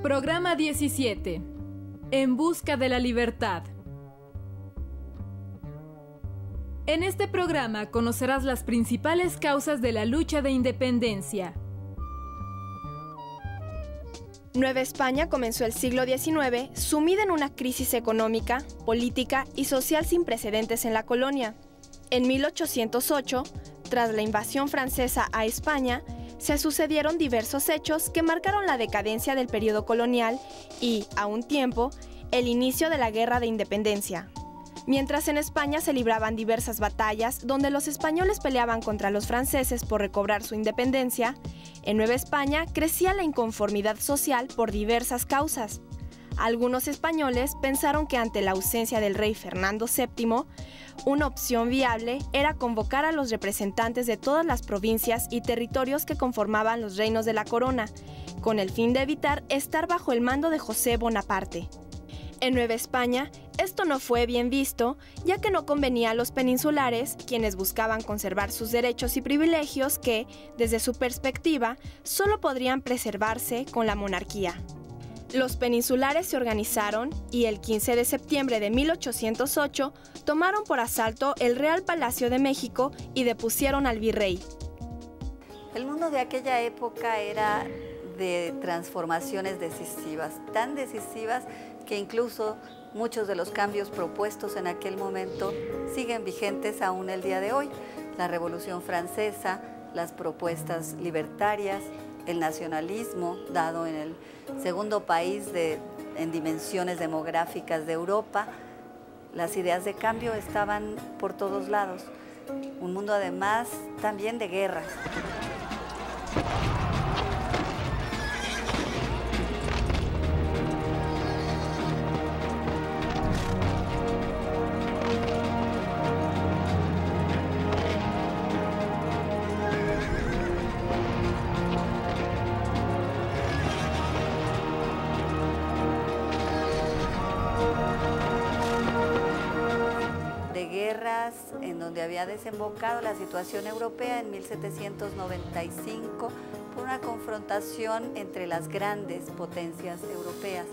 Programa 17. En busca de la libertad. En este programa conocerás las principales causas de la lucha de independencia. Nueva España comenzó el siglo XIX sumida en una crisis económica, política y social sin precedentes en la colonia. En 1808, tras la invasión francesa a España, se sucedieron diversos hechos que marcaron la decadencia del periodo colonial y, a un tiempo, el inicio de la Guerra de Independencia. Mientras en España se libraban diversas batallas donde los españoles peleaban contra los franceses por recobrar su independencia, en Nueva España crecía la inconformidad social por diversas causas. Algunos españoles pensaron que ante la ausencia del rey Fernando VII, una opción viable era convocar a los representantes de todas las provincias y territorios que conformaban los reinos de la corona, con el fin de evitar estar bajo el mando de José Bonaparte. En Nueva España, esto no fue bien visto, ya que no convenía a los peninsulares, quienes buscaban conservar sus derechos y privilegios que, desde su perspectiva, solo podrían preservarse con la monarquía. Los peninsulares se organizaron y el 15 de septiembre de 1808 tomaron por asalto el Real Palacio de México y depusieron al virrey. El mundo de aquella época era de transformaciones decisivas, tan decisivas que incluso muchos de los cambios propuestos en aquel momento siguen vigentes aún el día de hoy. La Revolución Francesa, las propuestas libertarias, el nacionalismo, dado en el segundo país en dimensiones demográficas de Europa, las ideas de cambio estaban por todos lados. Un mundo además también de guerras. En donde había desembocado la situación europea en 1795 por una confrontación entre las grandes potencias europeas.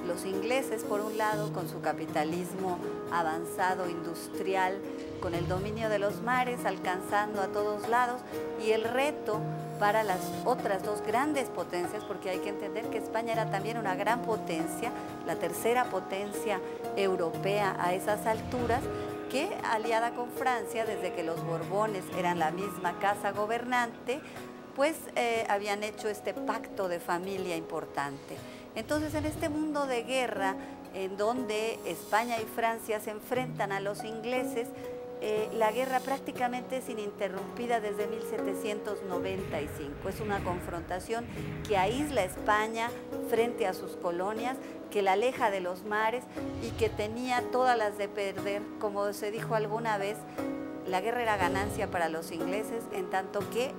Los ingleses, por un lado, con su capitalismo avanzado, industrial, con el dominio de los mares, alcanzando a todos lados, y el reto para las otras dos grandes potencias, porque hay que entender que España era también una gran potencia, la tercera potencia europea a esas alturas, que aliada con Francia, desde que los Borbones eran la misma casa gobernante, pues habían hecho este pacto de familia importante. Entonces, en este mundo de guerra, en donde España y Francia se enfrentan a los ingleses, la guerra prácticamente es ininterrumpida desde 1795. Es una confrontación que aísla a España frente a sus colonias, que la aleja de los mares y que tenía todas las de perder. Como se dijo alguna vez, la guerra era ganancia para los ingleses, en tanto que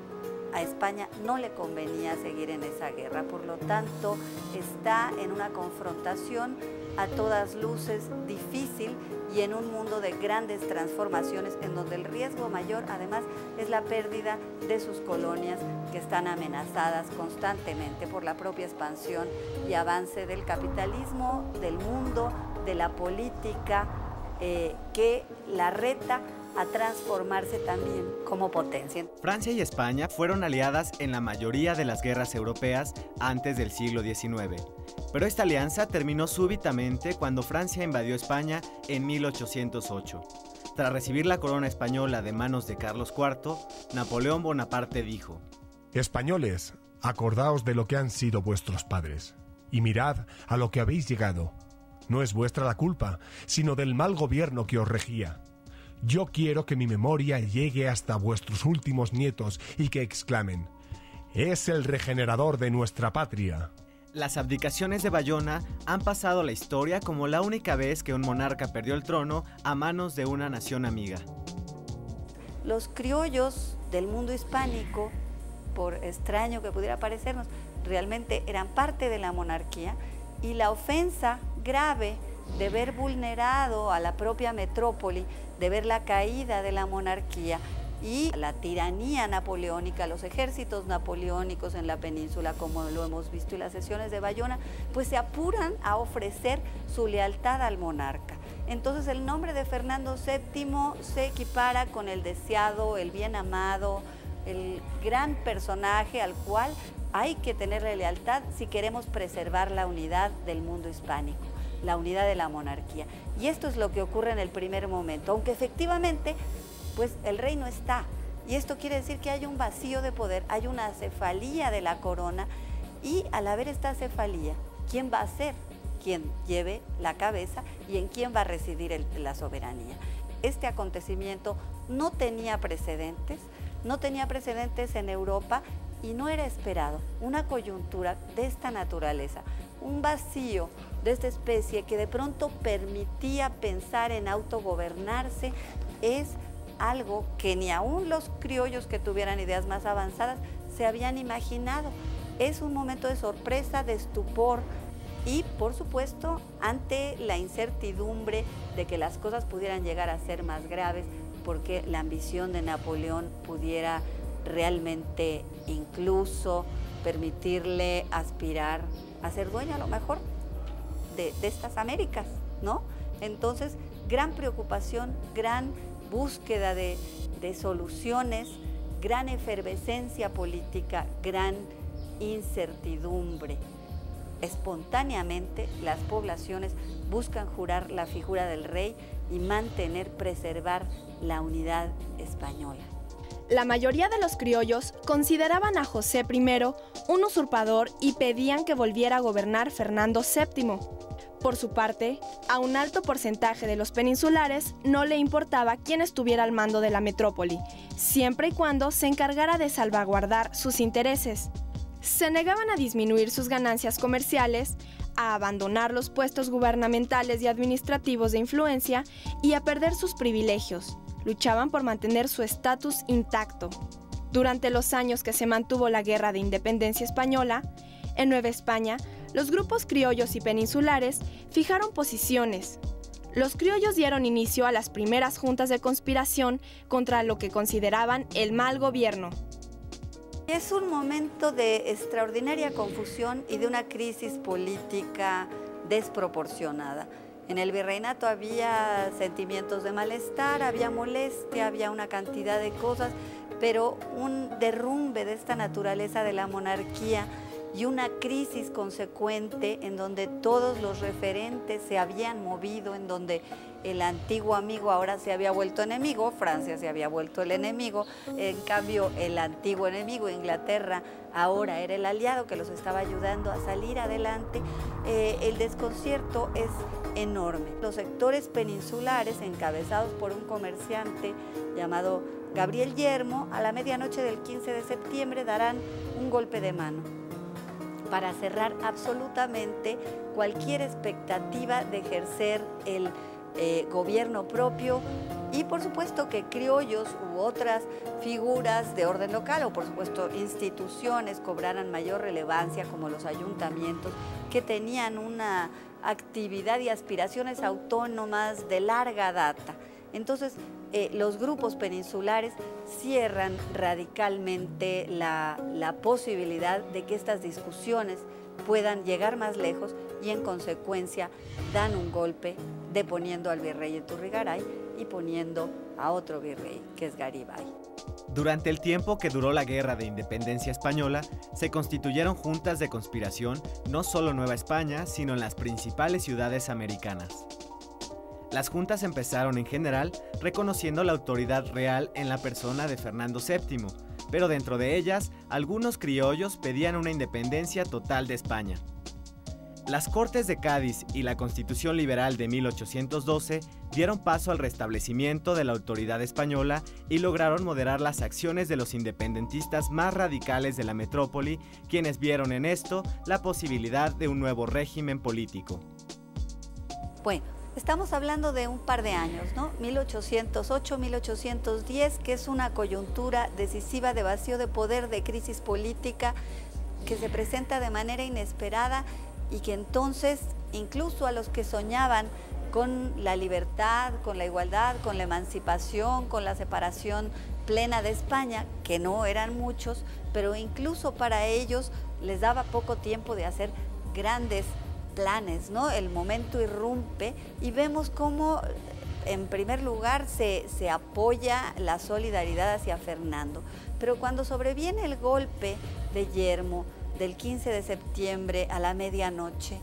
a España no le convenía seguir en esa guerra. Por lo tanto, está en una confrontación a todas luces difícil y en un mundo de grandes transformaciones en donde el riesgo mayor además es la pérdida de sus colonias, que están amenazadas constantemente por la propia expansión y avance del capitalismo, del mundo, de la política, que la reta a transformarse también como potencia. Francia y España fueron aliadas en la mayoría de las guerras europeas antes del siglo XIX, pero esta alianza terminó súbitamente cuando Francia invadió España en 1808. Tras recibir la corona española de manos de Carlos IV, Napoleón Bonaparte dijo: «Españoles, Acordaos de lo que han sido vuestros padres, y mirad a lo que habéis llegado. No es vuestra la culpa, sino del mal gobierno que os regía. Yo quiero que mi memoria llegue hasta vuestros últimos nietos y que exclamen: «Es el regenerador de nuestra patria». Las abdicaciones de Bayona han pasado a la historia como la única vez que un monarca perdió el trono a manos de una nación amiga. Los criollos del mundo hispánico, por extraño que pudiera parecernos, realmente eran parte de la monarquía, y la ofensa grave de ver vulnerado a la propia metrópoli, de ver la caída de la monarquía y la tiranía napoleónica, los ejércitos napoleónicos en la península, como lo hemos visto, y las sesiones de Bayona, pues se apuran a ofrecer su lealtad al monarca. Entonces el nombre de Fernando VII se equipara con el deseado, el bien amado, el gran personaje al cual hay que tenerle lealtad si queremos preservar la unidad del mundo hispánico, la unidad de la monarquía. Y esto es lo que ocurre en el primer momento, aunque efectivamente pues el rey no está. Y esto quiere decir que hay un vacío de poder, hay una acefalía de la corona, y al haber esta acefalía, ¿quién va a ser quien lleve la cabeza y en quién va a residir la soberanía? Este acontecimiento no tenía precedentes en Europa y no era esperado. Una coyuntura de esta naturaleza, un vacío de esta especie que de pronto permitía pensar en autogobernarse, es algo que ni aún los criollos que tuvieran ideas más avanzadas se habían imaginado. Es un momento de sorpresa, de estupor y, por supuesto, ante la incertidumbre de que las cosas pudieran llegar a ser más graves, porque la ambición de Napoleón pudiera realmente incluso permitirle aspirar a ser dueño a lo mejor de estas Américas, ¿no? Entonces, gran preocupación, gran búsqueda de soluciones, gran efervescencia política, gran incertidumbre. Espontáneamente las poblaciones buscan jurar la figura del rey y preservar la unidad española. La mayoría de los criollos consideraban a José I un usurpador y pedían que volviera a gobernar Fernando VII. Por su parte, a un alto porcentaje de los peninsulares no le importaba quién estuviera al mando de la metrópoli, siempre y cuando se encargara de salvaguardar sus intereses. Se negaban a disminuir sus ganancias comerciales, a abandonar los puestos gubernamentales y administrativos de influencia y a perder sus privilegios. Luchaban por mantener su estatus intacto. Durante los años que se mantuvo la Guerra de Independencia Española, en Nueva España, los grupos criollos y peninsulares fijaron posiciones. Los criollos dieron inicio a las primeras juntas de conspiración contra lo que consideraban el mal gobierno. Es un momento de extraordinaria confusión y de una crisis política desproporcionada. En el virreinato había sentimientos de malestar, había molestia, había una cantidad de cosas, pero un derrumbe de esta naturaleza de la monarquía y una crisis consecuente en donde todos los referentes se habían movido, en donde el antiguo amigo ahora se había vuelto enemigo, Francia se había vuelto el enemigo, en cambio el antiguo enemigo, Inglaterra, ahora era el aliado que los estaba ayudando a salir adelante. El desconcierto es enorme. Los sectores peninsulares, encabezados por un comerciante llamado Gabriel Yermo, a la medianoche del 15 de septiembre darán un golpe de mano para cerrar absolutamente cualquier expectativa de ejercer el gobierno propio, y por supuesto que criollos u otras figuras de orden local o por supuesto instituciones cobraran mayor relevancia, como los ayuntamientos, que tenían una actividad y aspiraciones autónomas de larga data. Entonces, los grupos peninsulares cierran radicalmente la posibilidad de que estas discusiones puedan llegar más lejos y en consecuencia dan un golpe deponiendo al virrey Iturrigaray y poniendo a otro virrey, que es Garibay. Durante el tiempo que duró la Guerra de Independencia Española, se constituyeron juntas de conspiración no solo en Nueva España, sino en las principales ciudades americanas. Las juntas empezaron en general reconociendo la autoridad real en la persona de Fernando VII, pero dentro de ellas, algunos criollos pedían una independencia total de España. Las Cortes de Cádiz y la Constitución Liberal de 1812 dieron paso al restablecimiento de la autoridad española y lograron moderar las acciones de los independentistas más radicales de la metrópoli, quienes vieron en esto la posibilidad de un nuevo régimen político. Bueno, estamos hablando de un par de años, ¿no? 1808, 1810, que es una coyuntura decisiva de vacío de poder, de crisis política, que se presenta de manera inesperada y que entonces, incluso a los que soñaban con la libertad, con la igualdad, con la emancipación, con la separación plena de España, que no eran muchos, pero incluso para ellos les daba poco tiempo de hacer grandes planes, ¿no? El momento irrumpe y vemos cómo, en primer lugar, se apoya la solidaridad hacia Fernando. Pero cuando sobreviene el golpe de Yermo, del 15 de septiembre a la medianoche,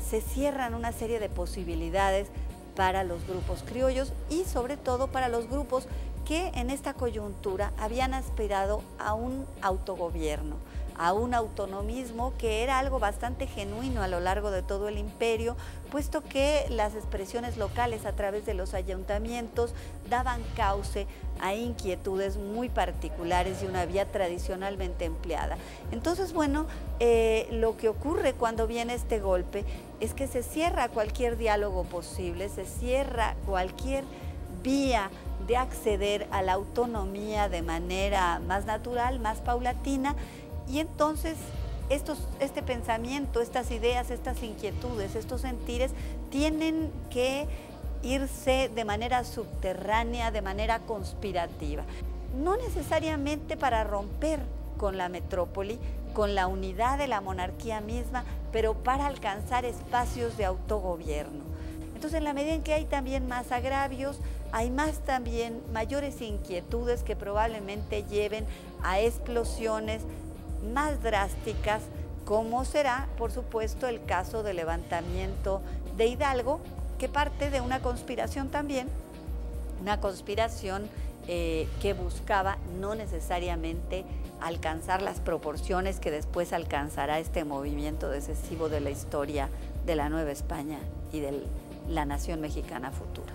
se cierran una serie de posibilidades para los grupos criollos y sobre todo para los grupos que en esta coyuntura habían aspirado a un autogobierno, a un autonomismo que era algo bastante genuino a lo largo de todo el imperio, puesto que las expresiones locales a través de los ayuntamientos daban cauce a inquietudes muy particulares y una vía tradicionalmente empleada. Entonces, bueno, lo que ocurre cuando viene este golpe es que se cierra cualquier diálogo posible, se cierra cualquier vía de acceder a la autonomía de manera más natural, más paulatina, y entonces este pensamiento, estas ideas, estas inquietudes, estos sentires tienen que irse de manera subterránea, de manera conspirativa. No necesariamente para romper con la metrópoli, con la unidad de la monarquía misma, pero para alcanzar espacios de autogobierno. Entonces, en la medida en que hay también más agravios, hay mayores inquietudes que probablemente lleven a explosiones más drásticas, como será, por supuesto, el caso del levantamiento de Hidalgo, que parte de una conspiración también, una conspiración que buscaba no necesariamente alcanzar las proporciones que después alcanzará este movimiento decisivo de la historia de la Nueva España y de la nación mexicana futura.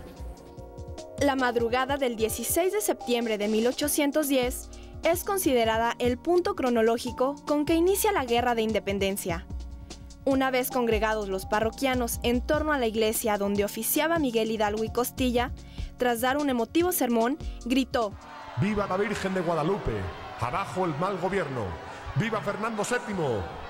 La madrugada del 16 de septiembre de 1810 es considerada el punto cronológico con que inicia la Guerra de Independencia. Una vez congregados los parroquianos en torno a la iglesia donde oficiaba Miguel Hidalgo y Costilla, tras dar un emotivo sermón, gritó: ¡Viva la Virgen de Guadalupe! ¡Abajo el mal gobierno! ¡Viva Fernando VII!